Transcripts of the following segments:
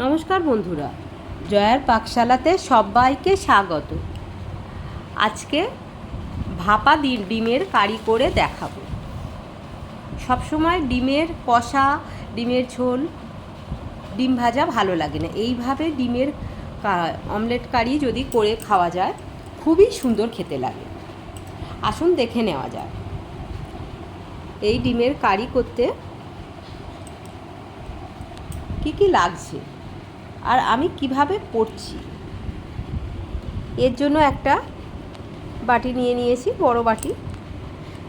নমস্কার বন্ধুরা, জয়ার পাকশালাতে সবাইকে স্বাগত। আজকে ভাপা ডিমের কারি করে দেখাবো। সবসময় ডিমের কষা, ডিমের ঝোল, ডিম ভাজা ভালো লাগে না। এইভাবে ডিমের অমলেট কারি যদি করে খাওয়া যায় খুবই সুন্দর খেতে লাগে। আসুন দেখে নেওয়া যায় এই ডিমের কারি করতে কি লাগছে আর আমি কিভাবে করছি। এর জন্য একটা বাটি নিয়ে নিয়েছি, বড় বাটি।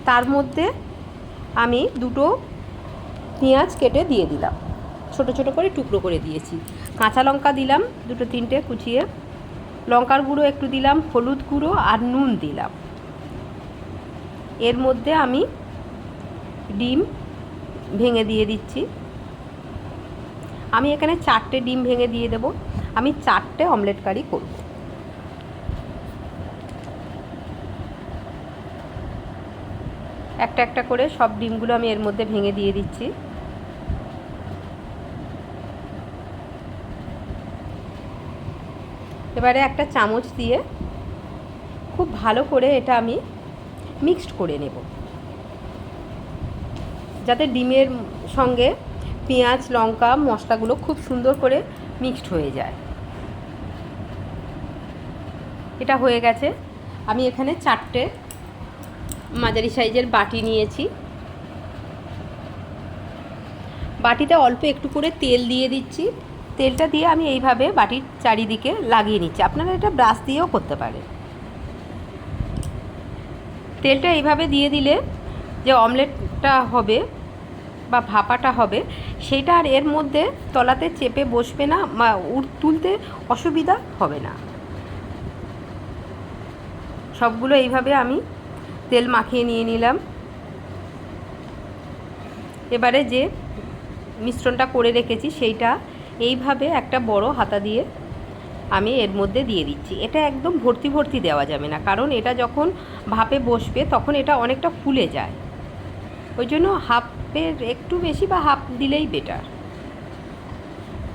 তার মধ্যে আমি দুটো পেঁয়াজ কেটে দিয়ে দিলাম, ছোট ছোট করে টুকরো করে দিয়েছি। কাঁচা লঙ্কা দিলাম দুটো তিনটে কুচিয়ে, লঙ্কার গুঁড়ো একটু দিলাম, হলুদ গুঁড়ো আর নুন দিলাম। এর মধ্যে আমি ডিম ভেঙে দিয়ে দিচ্ছি। আমি এখানে 4টে ডিম ভেঙে দিয়ে দেব। আমি 4টে অমলেট কারি করব। একটা একটা করে সব ডিমগুলো আমি এর মধ্যে ভেঙে দিয়ে দিচ্ছি। এবারে একটা চামচ দিয়ে খুব ভালো করে এটা আমি মিক্সড করে নেব, যাতে ডিমের সঙ্গে পেঁয়াজ লঙ্কা মশলাগুলো খুব সুন্দর করে মিক্সড হয়ে যায়। এটা হয়ে গেছে। আমি এখানে 4টে মাঝারি সাইজের বাটি নিয়েছি। বাটিতে অল্প একটু করে তেল দিয়ে দিচ্ছি। তেলটা দিয়ে আমি এইভাবে বাটির চারিদিকে লাগিয়ে নিচ্ছি। আপনারা এটা ব্রাশ দিয়েও করতে পারেন। তেলটা এইভাবে দিয়ে দিলে যে অমলেটটা হবে বা ভাপাটা হবে সেটা আর এর মধ্যে তলাতে চেপে বসবে না, তুলতে অসুবিধা হবে না। সবগুলো এইভাবে আমি তেল মাখিয়ে নিয়ে নিলাম। এবারে যে মিশ্রণটা করে রেখেছি সেইটা এইভাবে একটা বড় হাতা দিয়ে আমি এর মধ্যে দিয়ে দিচ্ছি। এটা একদম ভর্তি ভর্তি দেওয়া যাবে না, কারণ এটা যখন ভাপে বসবে তখন এটা অনেকটা ফুলে যায়। ওই জন্য হাফের একটু বেশি বা হাফ দিলেই বেটার।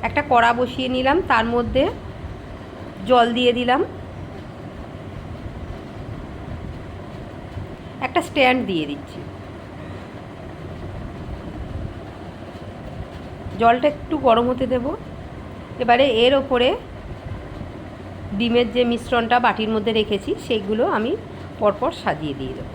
একটা কড়া বসিয়ে নিলাম, তার মধ্যে জল দিয়ে দিলাম, একটা স্ট্যান্ড দিয়ে দিচ্ছি। জলটা একটু গরম হতে দেব। এবারে এর ওপরে ডিমের যে মিশ্রণটা বাটির মধ্যে রেখেছি সেইগুলো আমি পরপর সাজিয়ে দিয়ে দেব।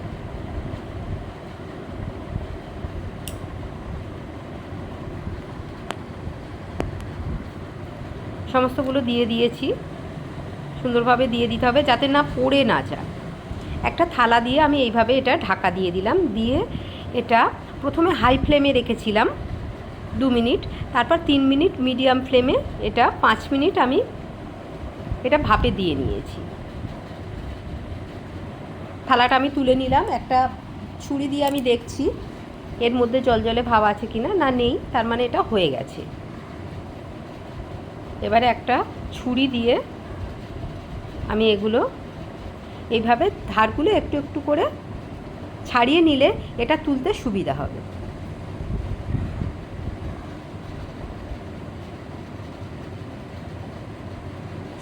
সমস্তগুলো দিয়ে দিয়েছি। সুন্দরভাবে দিয়ে দিতে হবে যাতে না পড়ে না যায়। একটা থালা দিয়ে আমি এইভাবে এটা ঢাকা দিয়ে দিলাম। দিয়ে এটা প্রথমে হাই ফ্লেমে রেখেছিলাম 2 মিনিট, তারপর 3 মিনিট মিডিয়াম ফ্লেমে, এটা 5 মিনিট আমি এটা ভাপে দিয়ে নিয়েছি। থালাটা আমি তুলে নিলাম। একটা ছুরি দিয়ে আমি দেখছি এর মধ্যে জলজলে ভাব আছে কিনা। না, নেই, তার মানে এটা হয়ে গেছে। এবারে একটা ছুরি দিয়ে আমি এগুলো এইভাবে ধারগুলো একটু একটু করে ছাড়িয়ে নিলে এটা তুলতে সুবিধা হবে।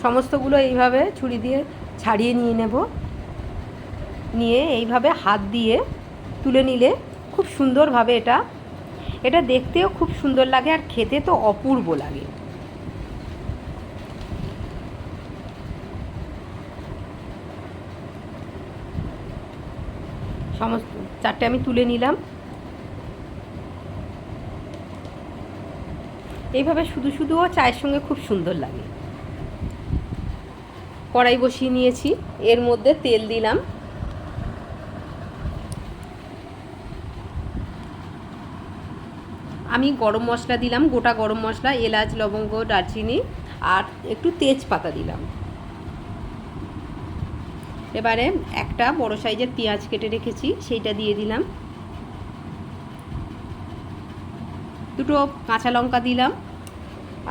সমস্তগুলো এইভাবে ছুরি দিয়ে ছাড়িয়ে নিয়ে নেব। নিয়ে এইভাবে হাত দিয়ে তুলে নিলে খুব সুন্দরভাবে এটা দেখতেও খুব সুন্দর লাগে আর খেতে তো অপূর্ব লাগে। সমস্ত 4টে আমি তুলে নিলাম। এইভাবে শুধু শুধুও চায়ের সঙ্গে খুব সুন্দর লাগে। কড়াই বসিয়ে নিয়েছি, এর মধ্যে তেল দিলাম। আমি গরম মশলা দিলাম, গোটা গরম মশলা, এলাচ লবঙ্গ দারচিনি আর একটু তেজপাতা দিলাম। এবারে একটা বড় সাইজের পেঁয়াজ কেটে রেখেছি সেইটা দিয়ে দিলাম। দুটো কাঁচা লঙ্কা দিলাম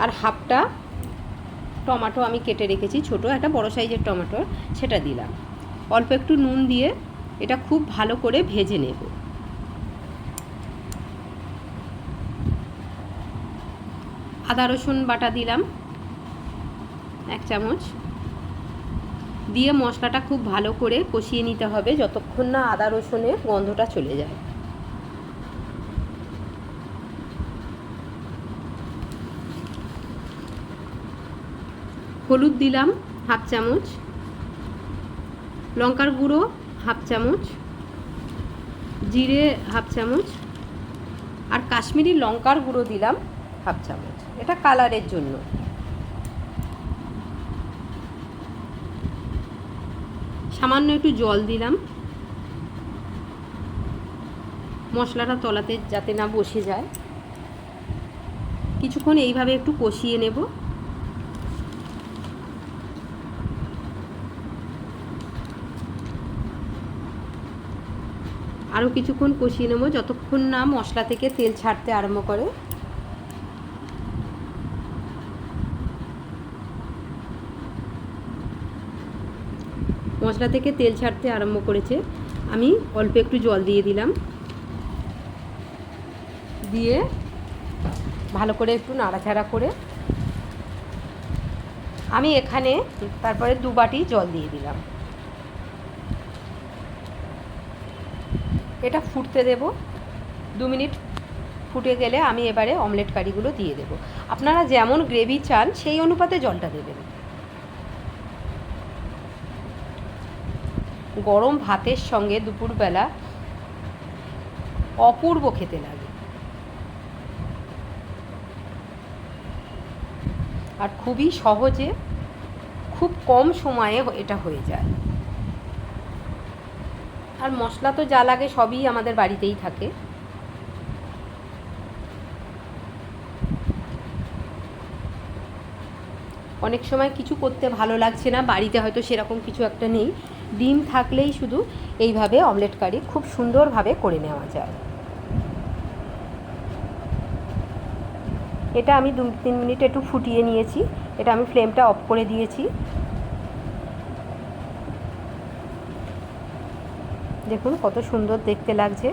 আর হাফটা টমেটো আমি কেটে রেখেছি, ছোট একটা বড় সাইজের টমেটো, সেটা দিলাম। অল্প একটু নুন দিয়ে এটা খুব ভালো করে ভেজে নেব। আদা রসুন বাটা দিলাম 1 চামচ, দিয়ে মশলাটা খুব ভালো করে কষিয়ে নিতে হবে যতক্ষণ না আদা রসুনের গন্ধটা চলে যায়। হলুদ দিলাম 1/2 চামচ, লঙ্কার গুঁড়ো 1/2 চামচ, জিরে 1/2 চামচ, আর কাশ্মীরি লঙ্কার গুঁড়ো দিলাম 1/2 চামচ, এটা কালারের জন্য। সামান্য একটু জল দিলাম মশলাটা তলাতে যাতে না বসে যায়। কিছুক্ষণ এইভাবে একটু কষিয়ে নেব। আরও কিছুক্ষণ কষিয়ে নেব যতক্ষণ না মশলা থেকে তেল ছাড়তে আরম্ভ করে। মশলা থেকে তেল ছাড়তে আরম্ভ করেছে, আমি অল্প একটু জল দিয়ে দিলাম, দিয়ে ভালো করে একটু নাড়াচাড়া করে আমি এখানে তারপরে 2 বাটি জল দিয়ে দিলাম। এটা ফুটতে দেব। 2 মিনিট ফুটে গেলে আমি এবারে অমলেট কারিগুলো দিয়ে দেব। আপনারা যেমন গ্রেভি চান সেই অনুপাতে জলটা দেবেন। গরম ভাতের সঙ্গে দুপুরবেলা অপূর্ব খেতে লাগে, আর খুবই সহজে খুব কম সময়ে এটা হয়ে যায়। আর মশলা তো যা লাগে সবই আমাদের বাড়িতেই থাকে। অনেক সময় কিছু করতে ভালো লাগছে না, বাড়িতে হয়তো সেরকম কিছু একটা নেই, ডিম থাকলেই শুধু এইভাবে অমলেট কারি খুব সুন্দরভাবে করে নেওয়া যায়। এটা আমি 2-3 মিনিট একটু ফুটিয়ে নিয়েছি। এটা আমি ফ্লেমটা অফ করে দিয়েছি। দেখুন কত সুন্দর দেখতে লাগছে।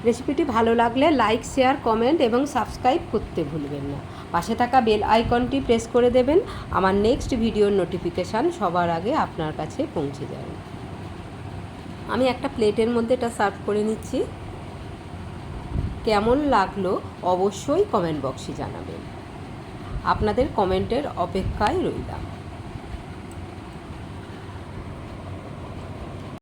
রেসিপিটি ভালো লাগলে লাইক, শেয়ার, কমেন্ট এবং সাবস্ক্রাইব করতে ভুলবেন না। পাশে থাকা বেল আইকনটি প্রেস করে দেবেন, আমার নেক্সট ভিডিওর নোটিফিকেশান সবার আগে আপনার কাছে পৌঁছে যাবে। আমি একটা প্লেটের মধ্যে এটা সার্ভ করে নিচ্ছি। কেমন লাগলো অবশ্যই কমেন্ট বক্সে জানাবেন। আপনাদের কমেন্টের অপেক্ষায় রইলাম।